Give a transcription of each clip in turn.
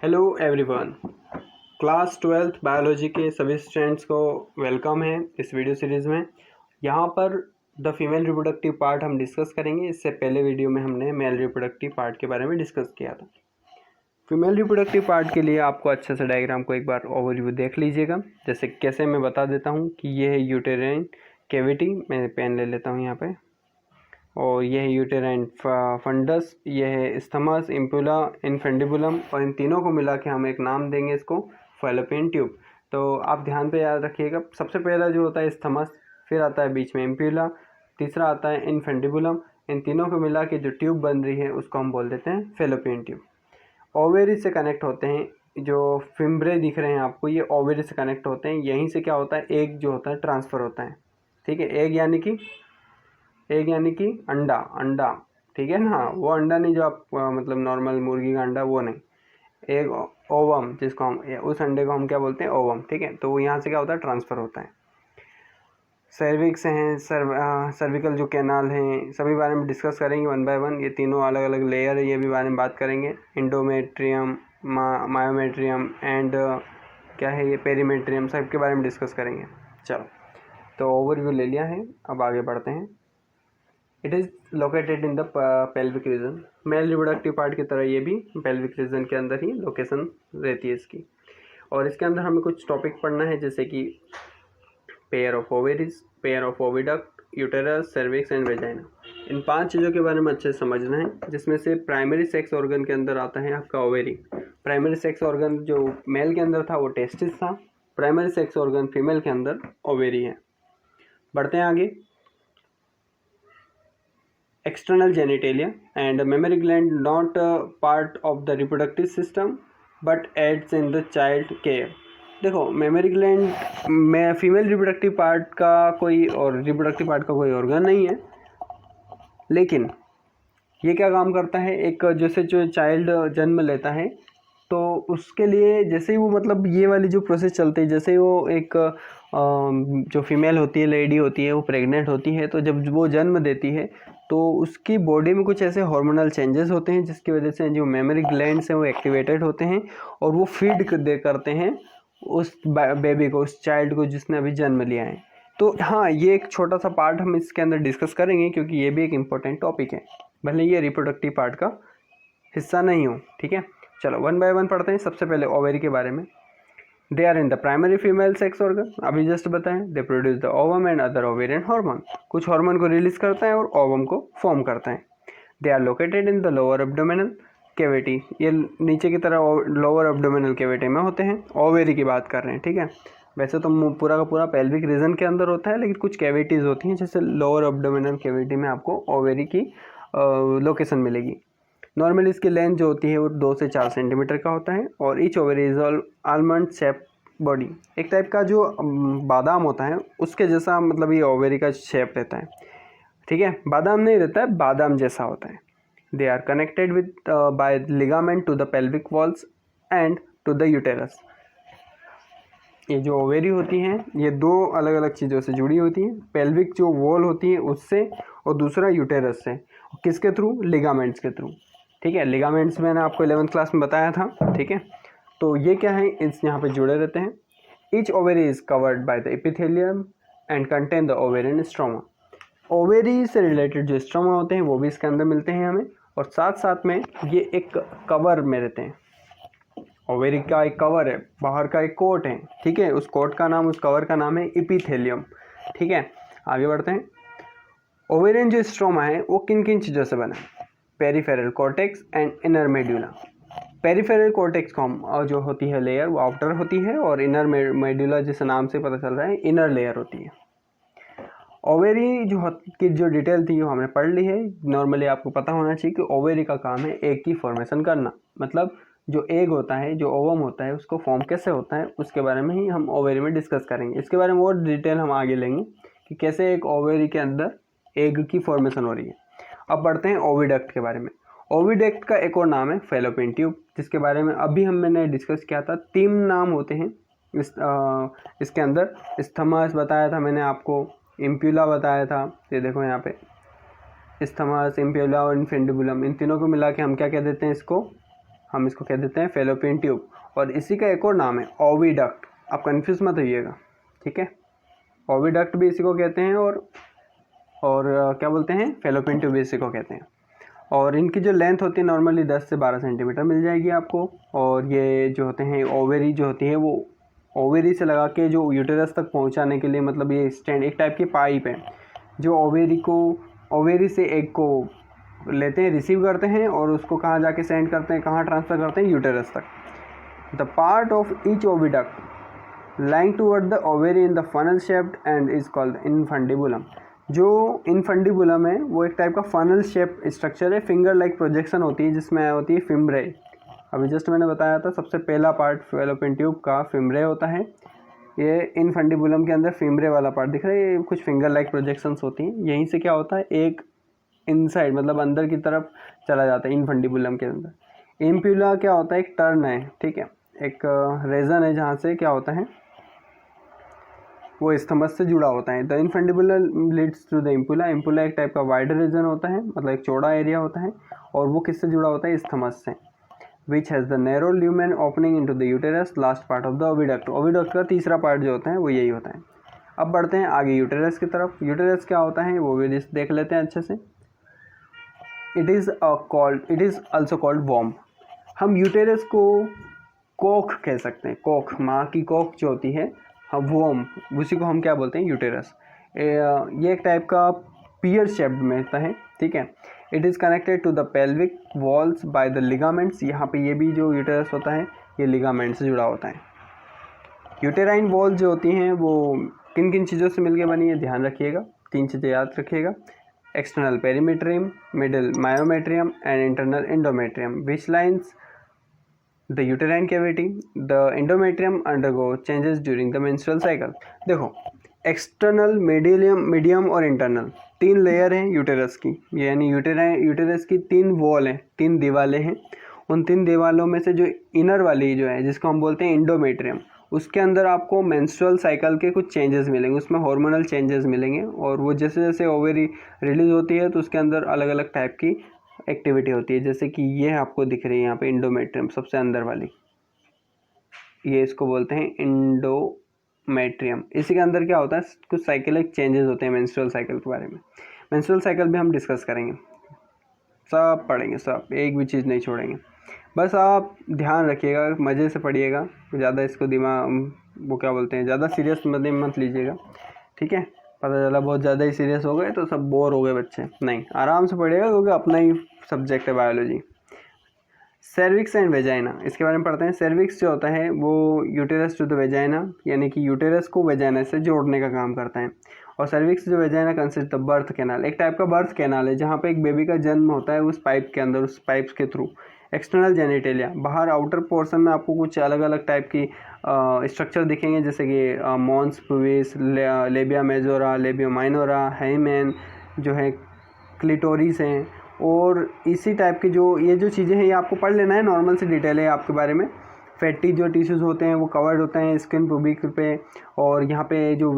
Hello everyone. Class 12th biology के सभी students को वेलकम है इस वीडियो सीरीज़ में। यहाँ पर द फीमेल रिप्रोडक्टिव पार्ट हम डिस्कस करेंगे। इससे पहले वीडियो में हमने मेल रिप्रोडक्टिव पार्ट के बारे में डिस्कस किया था। फीमेल रिप्रोडक्टिव पार्ट के लिए आपको अच्छे से डायग्राम को एक बार ओवरव्यू देख लीजिएगा। जैसे कैसे मैं बता देता हूँ कि ये है यूटेराइन कैविटी, मैं पेन ले लेता हूँ यहाँ पे, और यह है यूटेराइन फंडस, यह है स्थमस, इम्पुला, इनफेंडिबुलम, और इन तीनों को मिला के हम एक नाम देंगे इसको फैलोपियन ट्यूब। तो आप ध्यान पे याद रखिएगा, सबसे पहला जो होता है स्थमस, फिर आता है बीच में इम्पुला, तीसरा आता है इनफेंडिबुलम। इन तीनों को मिला के जो ट्यूब बन रही है उसको हम बोल देते हैं फैलोपियन ट्यूब। ओवेरी से कनेक्ट होते हैं, जो फिम्ब्रे दिख रहे हैं आपको, ये ओवेरी से कनेक्ट होते हैं। यहीं से क्या होता है, एग जो होता है ट्रांसफ़र होता है। ठीक है, एग यानी कि अंडा, ठीक है ना, वो अंडा नहीं जो आप मतलब नॉर्मल मुर्गी का अंडा, वो नहीं। एग ओवम, जिसको हम उस अंडे को हम क्या बोलते हैं, ओवम। ठीक है, तो यहाँ से क्या होता है, ट्रांसफ़र होता है। सर्विक्स हैं, सर्विकल जो कैनाल हैं, सभी बारे में डिस्कस करेंगे वन बाय वन। ये तीनों अलग अलग लेयर है, ये भी बारे में बात करेंगे। इंडोमेट्रियम, मायोमेट्रियम एंड क्या है ये, पेरीमेट्रियम, सब के बारे में डिस्कस करेंगे। चलो, तो ओवरव्यू ले लिया है, अब आगे बढ़ते हैं। It is located in the pelvic region. Male reproductive part की तरह ये भी पेल्विक रीजन के अंदर ही लोकेशन रहती है इसकी। और इसके अंदर हमें कुछ टॉपिक पढ़ना है, जैसे कि pair of ovaries, pair of oviduct, uterus, cervix and vagina. इन 5 चीज़ों के बारे में अच्छे से समझना है, जिसमें से प्राइमरी सेक्स ऑर्गन के अंदर आता है आपका ओवेरी। प्राइमरी सेक्स ऑर्गन जो मेल के अंदर था वो टेस्टिस था, प्राइमरी सेक्स ऑर्गन फीमेल के अंदर ओवेरी है। बढ़ते हैं आगे। External genitalia and mammary gland not part of the reproductive system but aids in the child care। देखो, मेमोरी ग्लैंड में फीमेल रिप्रोडक्टिव पार्ट का कोई और रिप्रोडक्टिव पार्ट का कोई ऑर्गन नहीं है, लेकिन ये क्या काम करता है, एक जैसे जो चाइल्ड जन्म लेता है तो उसके लिए जैसे ही वो मतलब ये वाली जो प्रोसेस चलती है, जैसे ही वो एक जो फीमेल होती है, लेडी होती है, वो प्रेग्नेंट होती है, तो जब वो जन्म देती है तो उसकी बॉडी में कुछ ऐसे हार्मोनल चेंजेस होते हैं जिसकी वजह से जो मेमोरी ग्लैंड्स हैं वो एक्टिवेटेड होते हैं और वो फीड करते हैं उस बेबी को, उस चाइल्ड को जिसने अभी जन्म लिया है। तो हाँ, ये एक छोटा सा पार्ट हम इसके अंदर डिस्कस करेंगे क्योंकि ये भी एक इम्पोर्टेंट टॉपिक है, भले ये रिप्रोडक्टिव पार्ट का हिस्सा नहीं हो। ठीक है, चलो वन बाय वन पढ़ते हैं। सबसे पहले ओवेरी के बारे में। They are in the primary female sex organ, अभी जस्ट बताएं। They produce the ovum and other ovarian hormone, कुछ हार्मोन को रिलीज करते हैं और ओवम को फॉर्म करते हैं। They are located in the lower abdominal cavity, ये नीचे की तरह लोअर एब्डोमिनल कैविटी में होते हैं। ओवेरी की बात कर रहे हैं, ठीक है। वैसे तो पूरा का पूरा पेल्विक रीजन के अंदर होता है, लेकिन कुछ कैविटीज़ होती हैं, जैसे लोअर एब्डोमिनल कैविटी में आपको ओवेरी की लोकेशन मिलेगी। नॉर्मली इसकी लेंथ जो होती है वो 2 से 4 सेंटीमीटर का होता है और each ovary is almond shape body, एक टाइप का जो बादाम होता है उसके जैसा, मतलब ये ओवेरी का शेप रहता है। ठीक है, बादाम नहीं रहता है, बादाम जैसा होता है। They are connected with by ligament to the pelvic walls and to the uterus. ये जो ओवेरी होती हैं ये 2 अलग अलग चीज़ों से जुड़ी होती हैं, पेल्विक जो वॉल होती है उससे, और दूसरा यूटेरस से। किसके थ्रू? लिगामेंट्स के थ्रू। ठीक है, लिगामेंट्स मैंने आपको 11th क्लास में बताया था। ठीक है, तो ये क्या है, इस यहाँ पे जुड़े रहते हैं। Each ovary is covered by the epithelium and contain the ovarian stroma. Ovary से रिलेटेड जो स्ट्रोमा होते हैं वो भी इसके अंदर मिलते हैं हमें, और साथ साथ में ये एक कवर में रहते हैं। ओवेरी का एक कवर है, बाहर का एक कोट है, ठीक है, उस कोट का नाम, उस कवर का नाम है एपिथेलियम। ठीक है, आगे बढ़ते हैं। ओवेरियन जो स्ट्रोमा है वो किन किन चीज़ों से बना है? Peripheral cortex and inner medulla. Peripheral cortex को हम जो होती है लेयर वो आउटर होती है, और इनर मेड्यूला जिस नाम से पता चल रहा है इनर लेयर होती है। ओवेरी की जो डिटेल थी वो हमने पढ़ ली है। नॉर्मली आपको पता होना चाहिए कि ओवेरी का काम है एग की फॉर्मेशन करना, मतलब जो एग होता है, जो ओवम होता है, उसको फॉर्म कैसे होता है उसके बारे में ही हम ओवेरी में डिस्कस करेंगे। इसके बारे में और डिटेल हम आगे लेंगे कि कैसे एक ओवेरी के अंदर एग की फॉर्मेशन हो रही है। अब बढ़ते हैं ओविडक्ट के बारे में। ओविडक्ट का एक और नाम है फैलोपियन ट्यूब, जिसके बारे में अभी मैंने डिस्कस किया था। 3 नाम होते हैं इसके अंदर। स्थमस बताया था मैंने आपको, इम्प्यूला बताया था, ये देखो यहाँ पे स्थमस, इम्प्यूला और इनफेंडिबुलम, इन तीनों को मिला के हम क्या कह देते हैं इसको, हम इसको कह देते हैं फेलोपियन ट्यूब। और इसी का एक और नाम है ओविडक्ट, आप कन्फ्यूज़ मत होइएगा, ठीक है। ओविडक्ट भी इसी को कहते हैं और क्या बोलते हैं, फेलोपियन ट्यूब भी इसी को कहते हैं। और इनकी जो लेंथ होती है नॉर्मली 10 से 12 सेंटीमीटर मिल जाएगी आपको। और ये जो होते हैं ओवेरी जो होती है वो ओवेरी से लगा के जो यूटेरस तक पहुंचाने के लिए, मतलब ये स्टैंड एक टाइप की पाइप है जो ओवेरी से एग को लेते हैं, रिसीव करते हैं और उसको कहाँ जाके सेंड करते हैं, कहाँ ट्रांसफ़र करते हैं, यूटेरस तक। The part of each oviduct lying toward the ovary in the funnel shaped and is called infundibulum. जो इनफंडिबुलम है वो एक टाइप का फनल शेप स्ट्रक्चर है, फिंगर लाइक प्रोजेक्शन होती है जिसमें होती है फिम्ब्रे। अभी जस्ट मैंने बताया था सबसे पहला पार्ट फेलोपियन ट्यूब का फिम्ब्रे होता है। ये इनफंडिबुलम के अंदर फिम्ब्रे वाला पार्ट दिख रहा है, ये कुछ फिंगर लाइक प्रोजेक्शंस होती हैं। यहीं से क्या होता है, एक इनसाइड मतलब अंदर की तरफ चला जाता है इनफंडिबुलम के अंदर। इम्प्यूला क्या होता है, एक टर्न है, ठीक है, एक रेजन है जहाँ से क्या होता है वो स्थमस से जुड़ा होता है। The infundibular leads to the ampulla. Ampulla एक टाइप का वाइड रीजन होता है, मतलब एक चौड़ा एरिया होता है, और वो किससे जुड़ा होता है, स्थमस से। Which has the narrow lumen opening into the uterus, last part of the oviduct. Oviduct का तीसरा पार्ट जो होता है वो यही होता है। अब बढ़ते हैं आगे यूटेरस की तरफ। यूटेरस क्या होता है वो भी देख लेते हैं अच्छे से। It is also called womb. हम यूटेरस को कोख कह सकते हैं, कोख, माँ की कोख जो होती है, हाँ वोम, उसी को हम क्या बोलते हैं, यूटेरस। ये एक टाइप का पियर शेप्ड में होता है, ठीक है। It is connected to the pelvic walls by the ligaments. यहाँ पे ये भी जो यूटेरस होता है ये लिगामेंट से जुड़ा होता है। यूटेराइन वॉल जो होती हैं वो किन किन चीज़ों से मिलकर बनी है, ध्यान रखिएगा, 3 चीज़ें याद रखिएगा। External perimetrium, middle myometrium and internal endometrium. Which lines the uterine cavity, the endometrium undergo changes during the menstrual cycle. देखो, एक्सटर्नल, मीडियम और इंटरनल 3 लेयर हैं यूटेरस की, यानी यूटेरस की 3 वॉल हैं, 3 दीवारें हैं। उन 3 दीवारों में से जो इनर वाली जो है जिसको हम बोलते हैं एंडोमेट्रियम, उसके अंदर आपको मेंस्ट्रुअल साइकिल के कुछ चेंजेस मिलेंगे, उसमें हार्मोनल चेंजेस मिलेंगे। और वो जैसे जैसे ओवेरी रिलीज होती है तो उसके अंदर अलग अलग टाइप की एक्टिविटी होती है। जैसे कि ये आपको दिख रही है यहाँ पे एंडोमेट्रियम सबसे अंदर वाली, ये इसको बोलते हैं एंडोमेट्रियम। इसी के अंदर क्या होता है, कुछ साइकिलिक चेंजेस होते हैं मेंस्ट्रुअल साइकिल के बारे में। मेंस्ट्रुअल साइकिल भी हम डिस्कस करेंगे, सब पढ़ेंगे, सब, एक भी चीज़ नहीं छोड़ेंगे। बस आप ध्यान रखिएगा, मज़े से पढ़िएगा, ज़्यादा इसको दिमाग वो क्या बोलते हैं ज़्यादा सीरियस मत लीजिएगा, ठीक है। पता चला बहुत ज़्यादा ही सीरियस हो गए तो सब बोर हो गए बच्चे, नहीं, आराम से पढ़िएगा क्योंकि अपना ही सब्जेक्ट है बायोलॉजी। सर्विक्स एंड वेजाइना, इसके बारे में पढ़ते हैं। सर्विक्स जो होता है वो यूटेरस टू द वेजाइना, यानी कि यूटेरस को वेजाइना से जोड़ने का काम करता है। और सर्विक्स जो vagina consist of birth canal, एक टाइप का बर्थ कैनाल है जहाँ पे एक बेबी का जन्म होता है उस पाइप के अंदर, उस पाइप्स के थ्रू। एक्सटर्नल जेनिटेलिया, बाहर आउटर पोर्शन में आपको कुछ अलग अलग टाइप की स्ट्रक्चर दिखेंगे, जैसे कि mons pubis, labia majora, labia minora, hymen जो है, क्लिटोरिस हैं। और इसी टाइप की जो ये जो चीज़ें हैं ये आपको पढ़ लेना है, नॉर्मल से डिटेल है आपके बारे में। फैटी जो टिश्यूज़ होते हैं वो कवर्ड होते हैं स्किन पुबिक पे। और यहाँ पे जो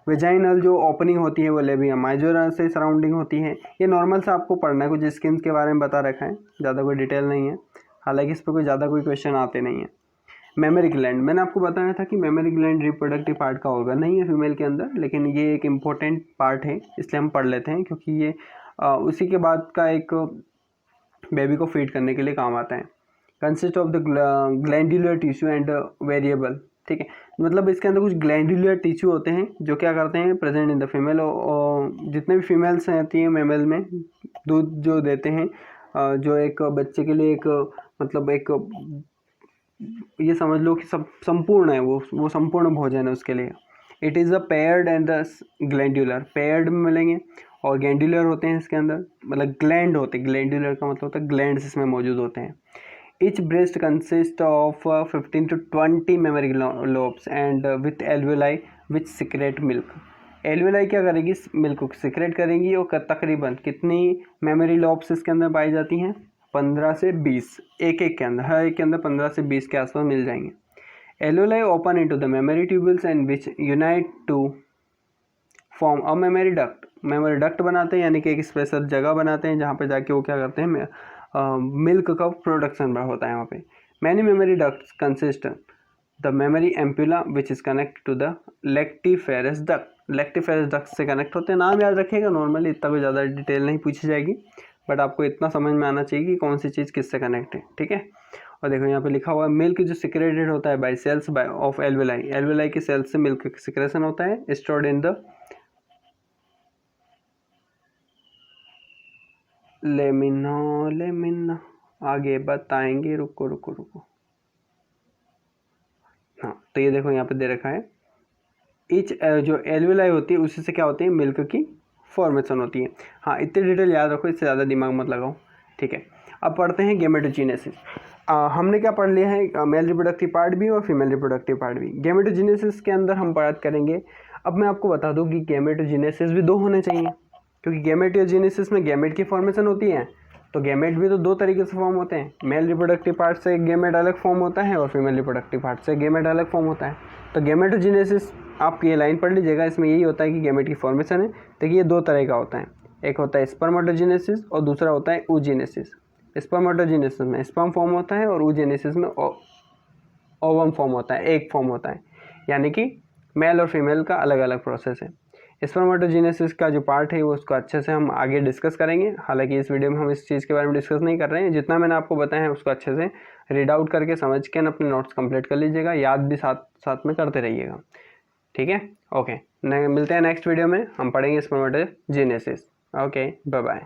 वेजाइनल जो ओपनिंग होती है वो लेबिया माइजोरा से सराउंडिंग होती है। ये नॉर्मल से आपको पढ़ना है, कुछ स्किन के बारे में बता रखा है, ज़्यादा कोई डिटेल नहीं है, हालांकि इस पर कोई ज़्यादा कोई क्वेश्चन आते नहीं हैं। मेमरी ग्लैंड, मैंने आपको बताया था कि मेमरी ग्लैंड रिप्रोडक्टिव पार्ट का ऑर्गन नहीं है फीमेल के अंदर, लेकिन ये एक इम्पोर्टेंट पार्ट है, इसलिए हम पढ़ लेते हैं क्योंकि ये उसी के बाद का एक बेबी को फीड करने के लिए काम आता है। Consist of the glandular tissue and variable, ठीक है, मतलब इसके अंदर कुछ ग्लैंडुलर टिश्यू होते हैं जो क्या करते हैं, प्रेजेंट इन द फीमेल। और जितने भी फीमेल्स रहती हैं मेमल में, दूध जो देते हैं, जो एक बच्चे के लिए एक मतलब एक ये समझ लो कि सब संपूर्ण है, वो संपूर्ण भोजन है उसके लिए। It is a paired and the glandular, paired में मिलेंगे और ग्लैंडुलर होते हैं इसके अंदर, मतलब ग्लैंड होते हैं, ग्लैंडुलर का मतलब होता है ग्लैंड्स इसमें मौजूद होते हैं। Each breast consists of 15 to 20 mammary lobes and with alveoli which secrete milk. Alveoli क्या करेगी, मिल्क को सिक्रेट करेंगी। और तकरीबन कितनी मेमोरी लॉब्स इसके अंदर पाई जाती हैं, 15 से 20, एक के अंदर, हर एक के अंदर 15 से 20 के आसपास मिल जाएंगे। Alveoli open into the mammary tubules and which unite to form a mammary duct. Mammary duct बनाते हैं, यानी कि एक स्पेशल जगह बनाते हैं जहाँ पे जाके वो क्या करते हैं, मिल्क का प्रोडक्शन होता है वहाँ पे। Many mammary ducts consist the mammary ampulla which is connect to the lactiferous duct. Lactiferous duct से कनेक्ट होते हैं। नाम याद रखिएगा, नॉर्मली इतना कोई ज़्यादा डिटेल नहीं पूछी जाएगी, बट आपको इतना समझ में आना चाहिए कि कौन सी चीज़ किससे कनेक्ट है, ठीक है। और देखो यहाँ पे लिखा हुआ है मिल्क जो सिक्रेटेड होता है by cells by of alveoli. Alveoli के सेल्स से मिल्क सिक्रेशन होता है, स्टोर्ड इन द लेमिना आगे बताएंगे, रुको। हाँ, तो ये देखो यहाँ पे दे रखा है ईच जो एल्वेलाई होती है उसी से क्या होती है, मिल्क की फॉर्मेशन होती है। हाँ, इतनी डिटेल याद रखो, इससे ज़्यादा दिमाग मत लगाओ, ठीक है। अब पढ़ते हैं गेमेटोजेनेसिस। हमने क्या पढ़ लिया है, मेल रिप्रोडक्टिव पार्ट भी और फीमेल रिप्रोडक्टिव पार्ट भी। गेमेटोजेनेसिस के अंदर हम बात करेंगे। अब मैं आपको बता दूं कि गेमेटोजेनेसिस भी 2 होने चाहिए, क्योंकि गेमेटोजेनेसिस में गेमेट की फॉर्मेशन होती है, तो गेमेट भी तो 2 तरीके से फॉर्म होते हैं। मेल रिप्रोडक्टिव पार्ट से गेमेट अलग फॉर्म होता है और फीमेल रिप्रोडक्टिव पार्ट से गेमेट अलग फॉर्म होता है। तो गेमेटोजेनेसिस आप ये लाइन पढ़ लीजिएगा, इसमें यही होता है कि गेमेट की फॉर्मेशन है। देखिए, ये 2 तरह का होता है, एक होता है स्पर्मेटोजेनेसिस और दूसरा होता है oogenesis। स्पर्मेटोजेनेसिस में स्पर्म फॉर्म होता है और oogenesis में ओवम फॉर्म होता है, एग फॉर्म होता है, यानी कि मेल और फीमेल का अलग अलग प्रोसेस है। स्पर्मेटोजेनेसिस का जो पार्ट है वो उसको अच्छे से हम आगे डिस्कस करेंगे। हालांकि इस वीडियो में हम इस चीज़ के बारे में डिस्कस नहीं कर रहे हैं। जितना मैंने आपको बताया है उसको अच्छे से रीड आउट करके समझ के अपने नोट्स कंप्लीट कर लीजिएगा, याद भी साथ साथ में करते रहिएगा, ठीक है। ओके, मिलते हैं नेक्स्ट वीडियो में, हम पढ़ेंगे स्पर्मेटोजेनेसिस। Okay, bye bye.